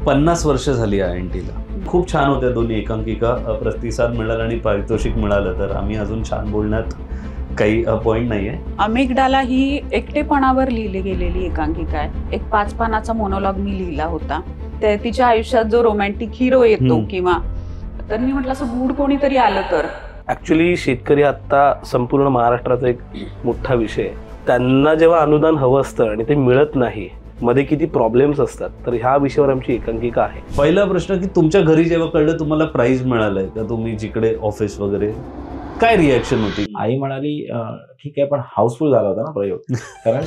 50 वर्ष झाली INTला. खूप छान होत्या दोन्ही एकांकिका. प्रतिसाद मिळाला आणि पारितोषिक मिळालं तर आम्ही अजून छान बोलण्यात काही पॉइंट नाहीये. अमिगडाला ही एकटेपणावर लिहिली गेलेली एकांकिका आहे. एक 5 पानाचा मोनोलॉग मी लिहिला होता. ते तिच्या आयुष्यात जो रोमॅन्टिक हिरो येतो किंवा तर मी म्हटलं असं गुड कोणीतरी आलं तर. ऍक्च्युली शेतकरी आता संपूर्ण महाराष्ट्राचा एक मोठा विषय आहे. त्यांना जेव्हा अनुदान हवं असतं आणि ते मिळत नाही, मध्ये किती प्रॉब्लेम्स असतात, तर ह्या विषयावर आमची एकांकिका आहे. पहिला प्रश्न की तुमच्या घरी जेव्हा कळलं तुम्हाला प्राइज मिळालंय का, तुम्ही जिकडे ऑफिस वगैरे, काय रिॲक्शन होती? आई म्हणाली ठीक आहे, पण हाऊसफुल झाला होता ना प्रयोग. कारण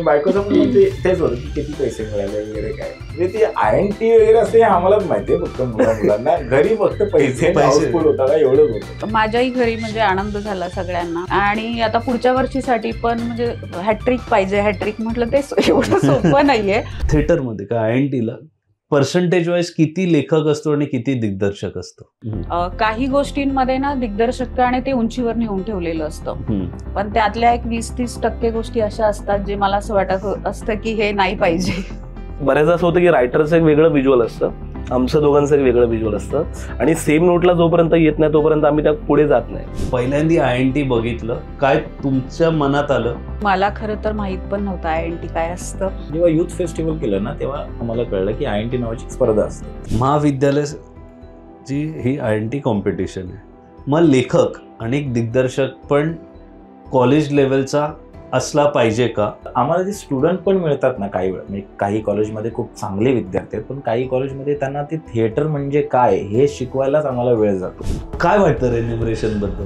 बायकोचं म्हणजे तेच होतं की किती पैसे मिळाले वगैरे काय, म्हणजे ती INT वगैरे असते आम्हालाच माहितीये. फक्त मुलांना घरी फक्त पैसे हाऊसफुल होता का एवढंच होतं. माझ्याही घरी म्हणजे आनंद झाला सगळ्यांना. आणि आता पुढच्या वर्षीसाठी पण म्हणजे हॅट्रिक पाहिजे. हॅट्रिक म्हटलं ते एवढं सोपं नाहीये. थिएटरमध्ये का INTला पर्सेंटेज वाईज किती लेखक असतो आणि किती दिग्दर्शक असतो? काही गोष्टींमध्ये ना दिग्दर्शकाने ते उंचीवर नेऊन ठेवलेलं असतं, पण त्यातल्या एक 20-30% गोष्टी अशा असतात जे मला असं वाटत असतं की हे नाही पाहिजे. बऱ्याच असं होतं की रायटरचं एक वेगळं व्हिज्युअल असतं, आमचं दोघांचं एक वेगळं व्हिज्युअल असतं, आणि सेम नोटला जोपर्यंत येत नाही तोपर्यंत आम्ही त्या पुढे जात नाही. पहिल्यांदा INT बघितलं, काय तुमच्या मनात आलं? मला खरं तर माहित पण नव्हतं INT काय असतं. जेव्हा युथ फेस्टिवल केलं ना तेव्हा आम्हाला कळलं की INT नावाची स्पर्धा असते. महाविद्यालयाची ही INT कॉम्पिटिशन आहे. मग लेखक आणि दिग्दर्शक पण कॉलेज लेवलचा असला पाहिजे का? आम्हाला जे स्टुडंट पण मिळतात ना काही वेळ, म्हणजे काही कॉलेजमध्ये खूप चांगले विद्यार्थी आहेत, पण काही कॉलेजमध्ये त्यांना ते थिएटर म्हणजे काय हे शिकवायलाच आम्हाला वेळ जातो. काय वाटतं रेन्युमरेशन बद्दल?